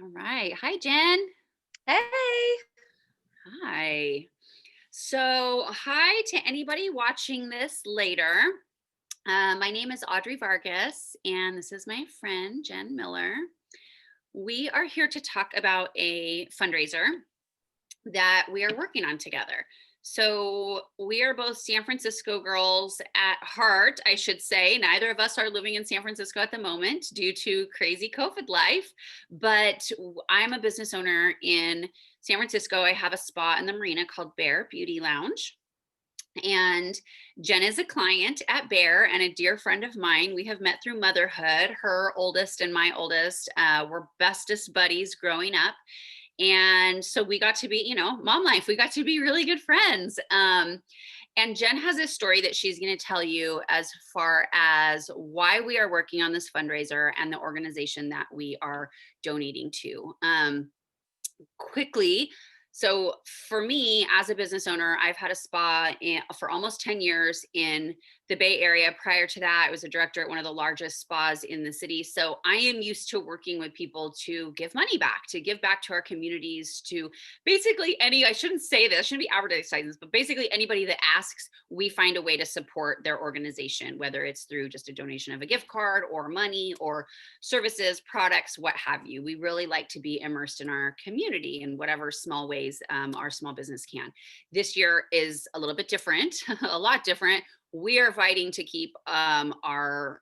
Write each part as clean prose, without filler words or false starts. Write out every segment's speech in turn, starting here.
All right. Hi, Jen. Hey. Hi. So, hi to anybody watching this later. My name is Audrey Vargas, and this is my friend, Jen Miller. We are here to talk about a fundraiser that we are working on together. So, we are both San Francisco girls at heart, I should say. Neither of us are living in San Francisco at the moment due to crazy COVID life, but I'm a business owner in San Francisco. I have a spa in the marina called Bear Beauty Lounge. And Jen is a client at Bear and a dear friend of mine. We have met through motherhood. Her oldest and my oldest were bestest buddies growing up. And so we got to be, mom life, we got to be really good friends. And Jen has a story that she's going to tell you as far as why we are working on this fundraiser and the organization that we are donating to. Quickly, so for me as a business owner, I've had a spa for almost 10 years in the Bay Area. Prior to that, I was a director at one of the largest spas in the city. So I am used to working with people to give money back, to give back to our communities, to basically I shouldn't say this, I shouldn't be advertising this, but basically anybody that asks, we find a way to support their organization, whether it's through just a donation of a gift card or money or services, products, what have you. We really like to be immersed in our community in whatever small ways our small business can. This year is a little bit different, a lot different. We are fighting to keep our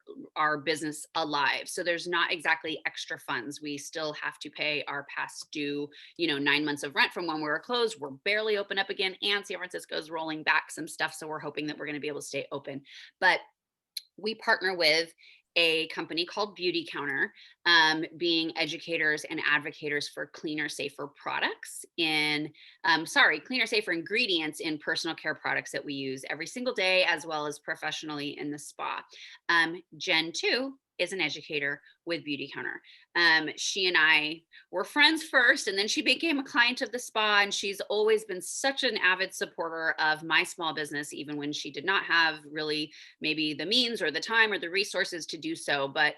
business alive. So there's not exactly extra funds. We still have to pay our past due, 9 months of rent from when we were closed. We're barely open up again, and San Francisco is rolling back some stuff. So we're hoping that we're going to be able to stay open. But we partner with a company called Beauty Counter, being educators and advocates for cleaner, safer products cleaner, safer ingredients in personal care products that we use every single day, as well as professionally in the spa. Jen, too, is an educator with Beauty Counter. She and I were friends first, and then she became a client of the spa, and she's always been such an avid supporter of my small business, even when she did not have really maybe the means or the time or the resources to do so. But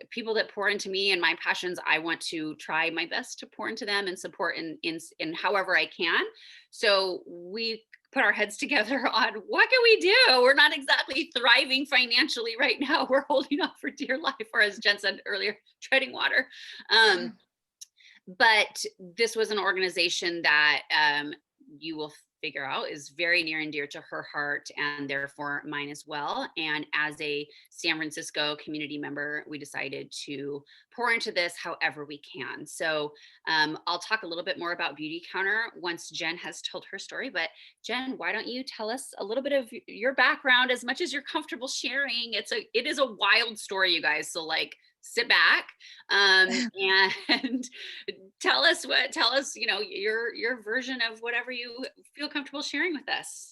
people that pour into me and my passions, I want to try my best to pour into them and support in however I can. So we put our heads together on what can we do. We're not exactly thriving financially right now. We're holding on for dear life, or as Jen said earlier, treading water. But this was an organization that you will figure out is very near and dear to her heart, and therefore mine as well. And as a San Francisco community member, we decided to pour into this however we can. So I'll talk a little bit more about Beauty Counter once Jen has told her story. But Jen, why don't you tell us a little bit of your background, as much as you're comfortable sharing? It is a wild story, you guys. So sit back and tell us your version of whatever you feel comfortable sharing with us.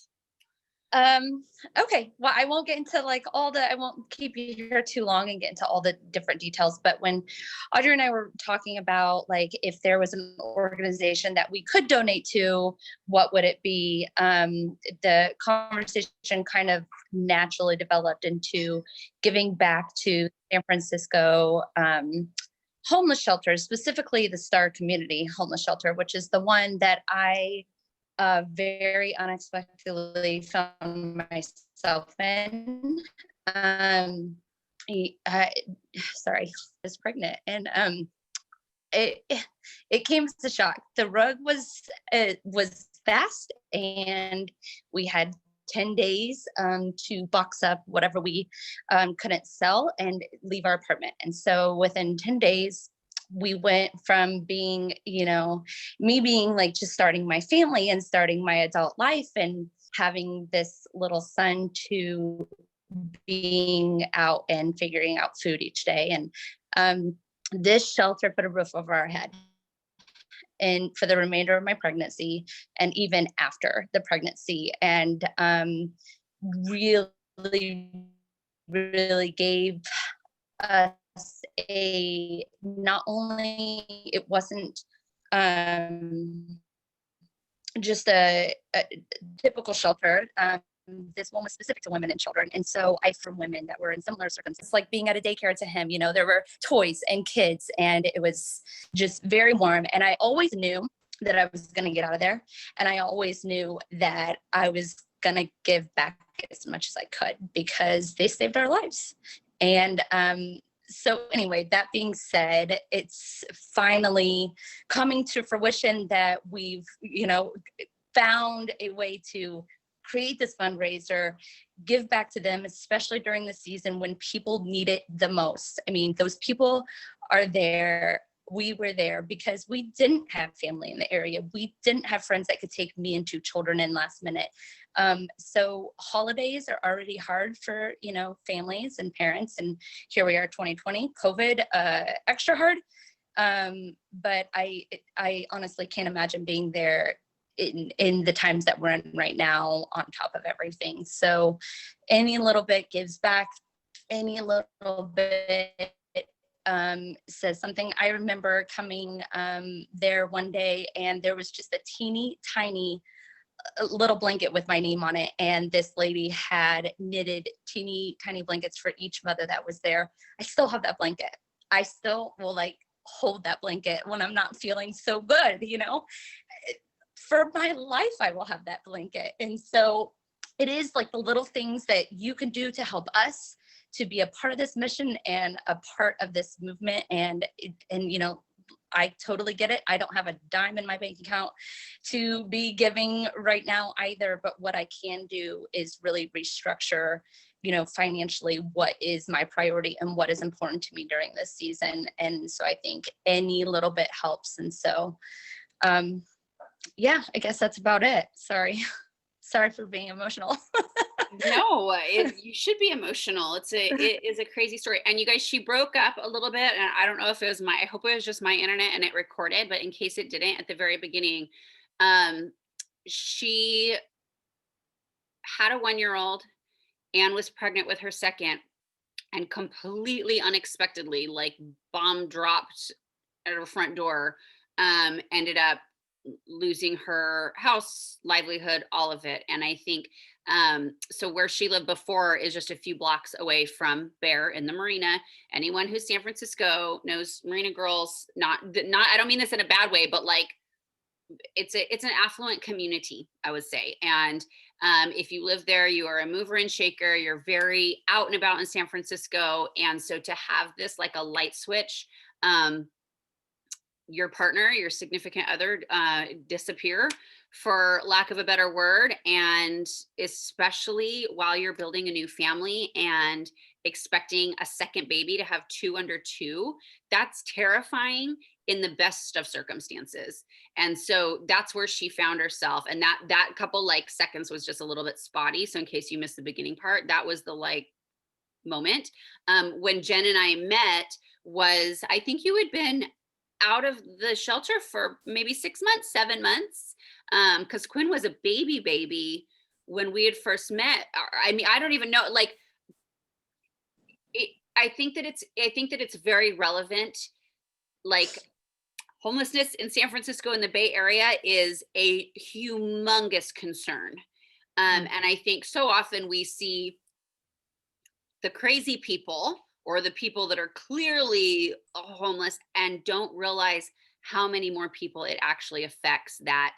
Um, okay. Well, I won't get into I won't keep you here too long and get into all the different details. But when Audrey and I were talking about if there was an organization that we could donate to, what would it be? The conversation kind of naturally developed into giving back to San Francisco homeless shelters, specifically the Star Community Homeless Shelter, which is the one that I very unexpectedly found myself in. Sorry, I was pregnant, and it came as a shock. The rug was fast, and we had 10 days to box up whatever we couldn't sell and leave our apartment. And so within 10 days, we went from being, me being just starting my family and starting my adult life and having this little son to being out and figuring out food each day. And this shelter put a roof over our head. And for the remainder of my pregnancy and even after the pregnancy, and really, really gave us not only it wasn't just a typical shelter. this one was specific to women and children. And so I from women that were in similar circumstances, like being at a daycare to him, there were toys and kids, and it was just very warm. And I always knew that I was going to get out of there. And I always knew that I was going to give back as much as I could because they saved our lives. And so anyway, that being said, it's finally coming to fruition that we've, found a way to create this fundraiser, give back to them, especially during the season when people need it the most. I mean, those people are there. We were there because we didn't have family in the area. We didn't have friends that could take me and 2 children in last minute. So holidays are already hard for, families and parents. And here we are, 2020, COVID, extra hard. But I honestly can't imagine being there in the times that we're in right now on top of everything. So any little bit gives back, any little bit says something. I remember coming there one day and there was just a teeny tiny little blanket with my name on it. And this lady had knitted teeny tiny blankets for each mother that was there. I still have that blanket. I still will hold that blanket when I'm not feeling so good, for my life, I will have that blanket. And so it is like the little things that you can do to help us to be a part of this mission and a part of this movement. And I totally get it. I don't have a dime in my bank account to be giving right now either. But what I can do is really restructure, financially, what is my priority and what is important to me during this season. And so I think any little bit helps. And so, I guess that's about it. Sorry for being emotional. No, you should be emotional. It is a crazy story. And you guys, she broke up a little bit, and I don't know if it was I hope it was just my internet and it recorded, but in case it didn't, at the very beginning, she had a 1-year-old and was pregnant with her second, and completely unexpectedly, bomb dropped at her front door, ended up losing her house, livelihood, all of it. And I think so where she lived before is just a few blocks away from Bear in the marina. Anyone who's San Francisco knows Marina Girls, not I don't mean this in a bad way, but it's an affluent community, I would say. And if you live there, you are a mover and shaker, you're very out and about in San Francisco. And so to have this like a light switch, your partner, your significant other disappear, for lack of a better word, and especially while you're building a new family and expecting a second baby to have 2 under 2, that's terrifying in the best of circumstances. And so that's where she found herself. And that couple seconds was just a little bit spotty. So in case you missed the beginning part, that was the moment. When Jen and I met was, I think you had been out of the shelter for maybe 6 months, 7 months. Because Quinn was a baby when we had first met. I mean, I don't even know, I think that it's very relevant. Homelessness in San Francisco in the Bay Area is a humongous concern. And I think so often we see the crazy people or the people that are clearly homeless and don't realize how many more people it actually affects that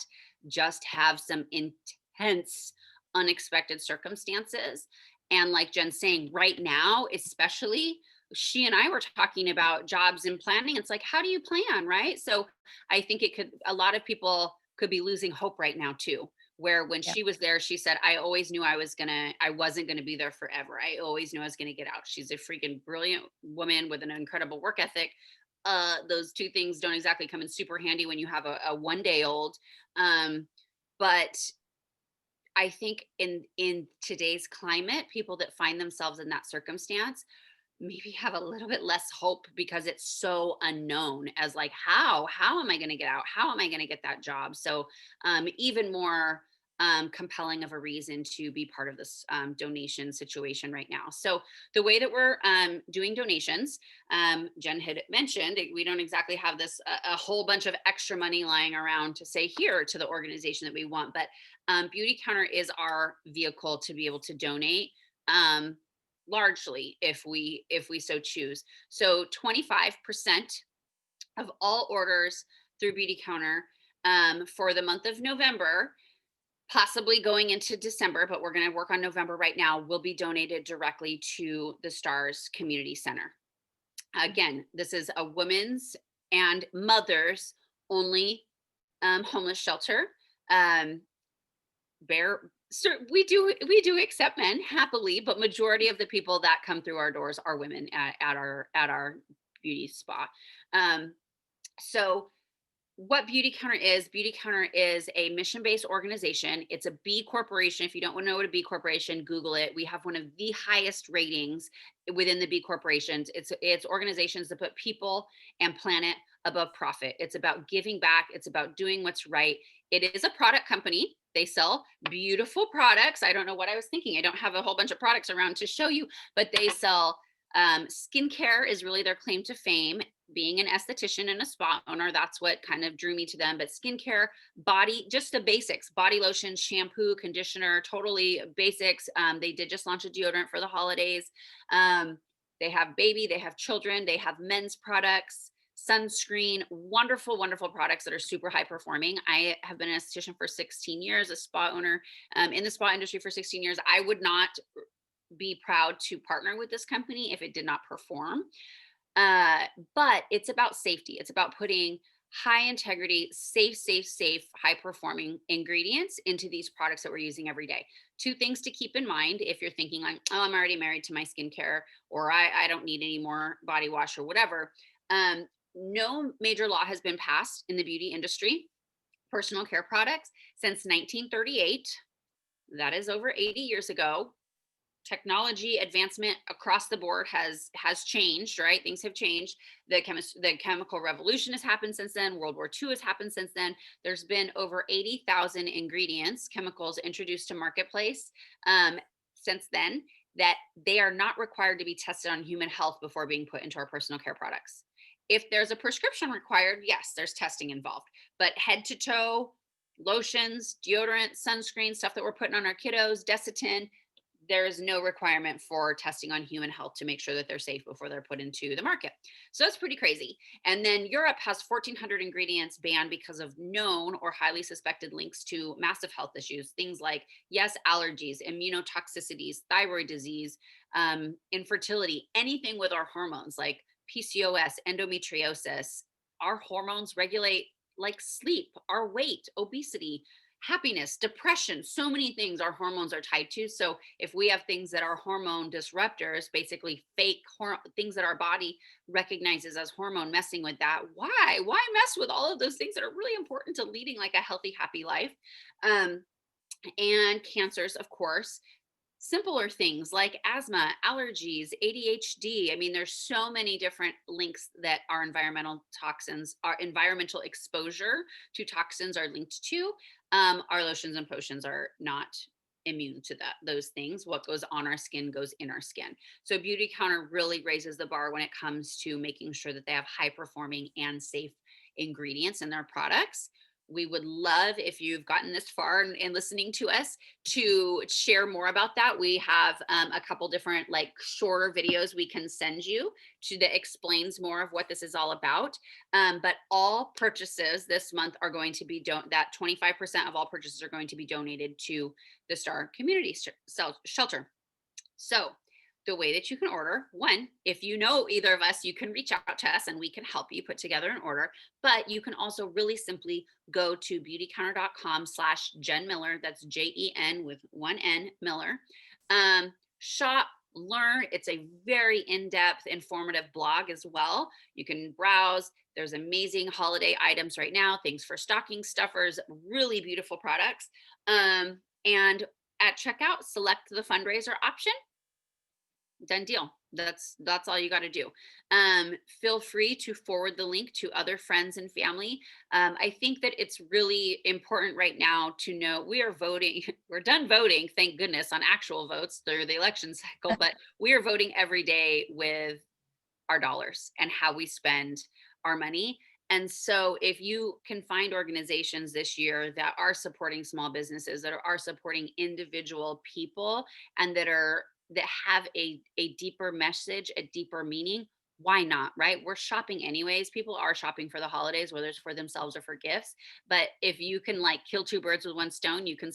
just have some intense, unexpected circumstances. And like Jen's saying, right now, especially, she and I were talking about jobs and planning. It's how do you plan, right? So I think a lot of people could be losing hope right now too, where when she was there, she said, I always knew I wasn't going to be there forever. I always knew I was going to get out. She's a freaking brilliant woman with an incredible work ethic. Those two things don't exactly come in super handy when you have a 1-day-old. But I think in today's climate, people that find themselves in that circumstance maybe have a little bit less hope because it's so unknown as how am I going to get out? How am I going to get that job? So even more compelling of a reason to be part of this donation situation right now. So the way that we're doing donations, Jen had mentioned, we don't exactly have this a whole bunch of extra money lying around to say here to the organization that we want, but Beauty Counter is our vehicle to be able to donate. Largely if we so choose. So 25% of all orders through Beauty Counter for the month of November, possibly going into December, but we're going to work on November right now, will be donated directly to the Stars Community Center. Again, this is a women's and mothers only homeless shelter. Bear so we do accept men happily, but majority of the people that come through our doors are women at our beauty spa. So what Beauty Counter is a mission-based organization. It's a B corporation. If you don't know what a B corporation, Google it. We have one of the highest ratings within the B corporations. It's organizations that put people and planet above profit. It's about giving back. It's about doing what's right. It is a product company. They sell beautiful products. I don't know what I was thinking. I don't have a whole bunch of products around to show you, but they sell skincare is really their claim to fame. Being an esthetician and a spa owner, that's what kind of drew me to them. But skincare, body, just the basics, body lotion, shampoo, conditioner, totally basics. They did just launch a deodorant for the holidays. They have baby, they have children, they have men's products, sunscreen, wonderful, wonderful products that are super high performing. I have been an esthetician for 16 years, a spa owner in the spa industry for 16 years. I would not be proud to partner with this company if it did not perform. But it's about safety. It's about putting high integrity, safe, high performing ingredients into these products that we're using every day. Two things to keep in mind if you're thinking like, oh, I'm already married to my skincare, or I don't need any more body wash or whatever. No major law has been passed in the beauty industry, personal care products, since 1938. That is over 80 years ago. Technology advancement across the board has changed, right? Things have changed. The chemical revolution has happened since then. World War II has happened since then. There's been over 80,000 ingredients, chemicals introduced to marketplace since then, that they are not required to be tested on human health before being put into our personal care products. If there's a prescription required, yes, there's testing involved, but head to toe, lotions, deodorant, sunscreen, stuff that we're putting on our kiddos, Desitin, there is no requirement for testing on human health to make sure that they're safe before they're put into the market. So that's pretty crazy. And then Europe has 1,400 ingredients banned because of known or highly suspected links to massive health issues. Things like, yes, allergies, immunotoxicities, thyroid disease, infertility, anything with our hormones like PCOS, endometriosis. Our hormones regulate like sleep, our weight, obesity, happiness, depression, so many things our hormones are tied to. So if we have things that are hormone disruptors, basically fake things that our body recognizes as hormone, messing with that, why mess with all of those things that are really important to leading like a healthy, happy life? And cancers, of course, simpler things like asthma, allergies, ADHD. I mean, there's so many different links that our environmental toxins, our environmental exposure to toxins are linked to. Our lotions and potions are not immune to those things. What goes on our skin goes in our skin. So Beauty Counter really raises the bar when it comes to making sure that they have high performing and safe ingredients in their products. We would love if you've gotten this far and listening to us to share more about that. We have a couple different like shorter videos we can send you to that explains more of what this is all about. But all purchases this month are going to be that 25% of all purchases are going to be donated to the Star Community Shelter. So the way that you can order, one, if you know either of us, you can reach out to us and we can help you put together an order. But you can also really simply go to beautycounter.com/Jen Miller. That's JEN with one N, Miller. Shop, learn. It's a very in-depth, informative blog as well. You can browse. There's amazing holiday items right now, things for stocking stuffers, really beautiful products. And at checkout, select the fundraiser option. Done deal. That's all you got to do. Feel free to forward the link to other friends and family. I think that it's really important right now to know we are voting. We're done voting, thank goodness, on actual votes through the election cycle, but we are voting every day with our dollars and how we spend our money. And so if you can find organizations this year that are supporting small businesses, that are supporting individual people, and that have a deeper message, a deeper meaning, why not, right? We're shopping anyways. People are shopping for the holidays, whether it's for themselves or for gifts. But if you can like kill two birds with one stone, you can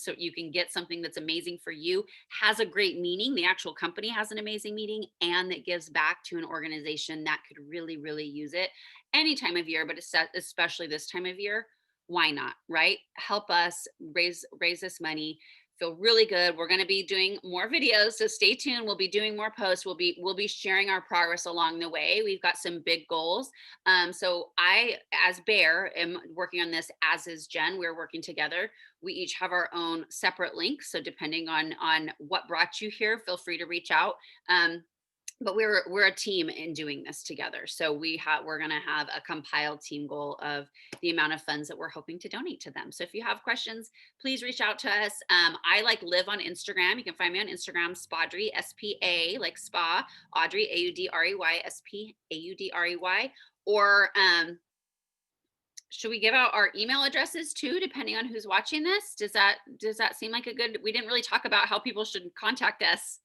get something that's amazing for you, has a great meaning. The actual company has an amazing meaning, and that gives back to an organization that could really, really use it any time of year, but especially this time of year. Why not, right? Help us raise this money. Feel really good. We're going to be doing more videos, so stay tuned. We'll be doing more posts. We'll be sharing our progress along the way. We've got some big goals. So I, as Bear, am working on this, as is Jen. We're working together. We each have our own separate links. So depending on what brought you here, feel free to reach out. But we're a team in doing this together. So we're going to have a compiled team goal of the amount of funds that we're hoping to donate to them. So if you have questions, please reach out to us. I live on Instagram. You can find me on Instagram, Spadrey, SPA, like spa, Audrey, AUDREY, SPAUDREY. Or should we give out our email addresses too, depending on who's watching this? Does that seem like we didn't really talk about how people should contact us.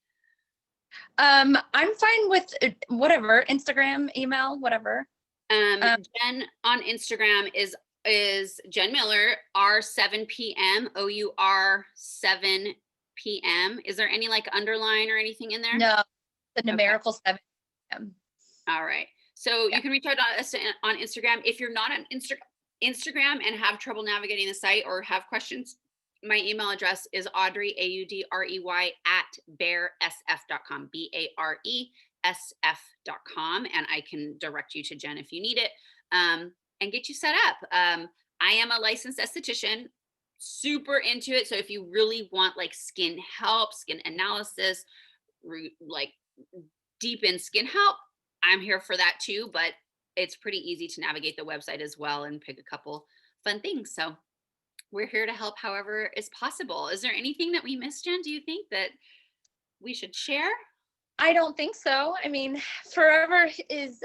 I'm fine with whatever, Instagram, email, whatever. Jen on Instagram is Jen Miller, R7PM, OUR7PM. Is there any like underline or anything in there? No, the Okay. numerical 7. All right. So Yeah. you can reach out to us on Instagram. If you're not on Instagram and have trouble navigating the site or have questions, my email address is Audrey, AUDREY, @baresf.com, BARESF.com. And I can direct you to Jen if you need it, and get you set up. I am a licensed esthetician, super into it. So if you really want like skin help, skin analysis, like deep in skin help, I'm here for that too. But it's pretty easy to navigate the website as well and pick a couple fun things. So we're here to help however is possible. Is there anything that we missed, Jen, do you think, that we should share? I don't think so. I mean, Forever is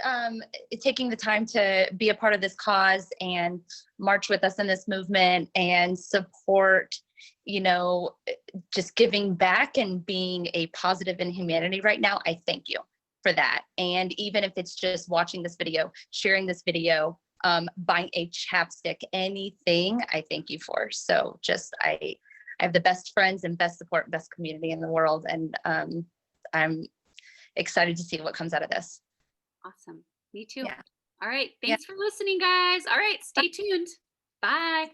taking the time to be a part of this cause and march with us in this movement and support, just giving back and being a positive in humanity right now. I thank you for that. And even if it's just watching this video, sharing this video, buying a chapstick, anything, I thank you for. So I have the best friends and best support, best community in the world. And I'm excited to see what comes out of this. Awesome. Me too. Yeah. All right. Thanks for listening, guys. All right. Stay tuned. Bye.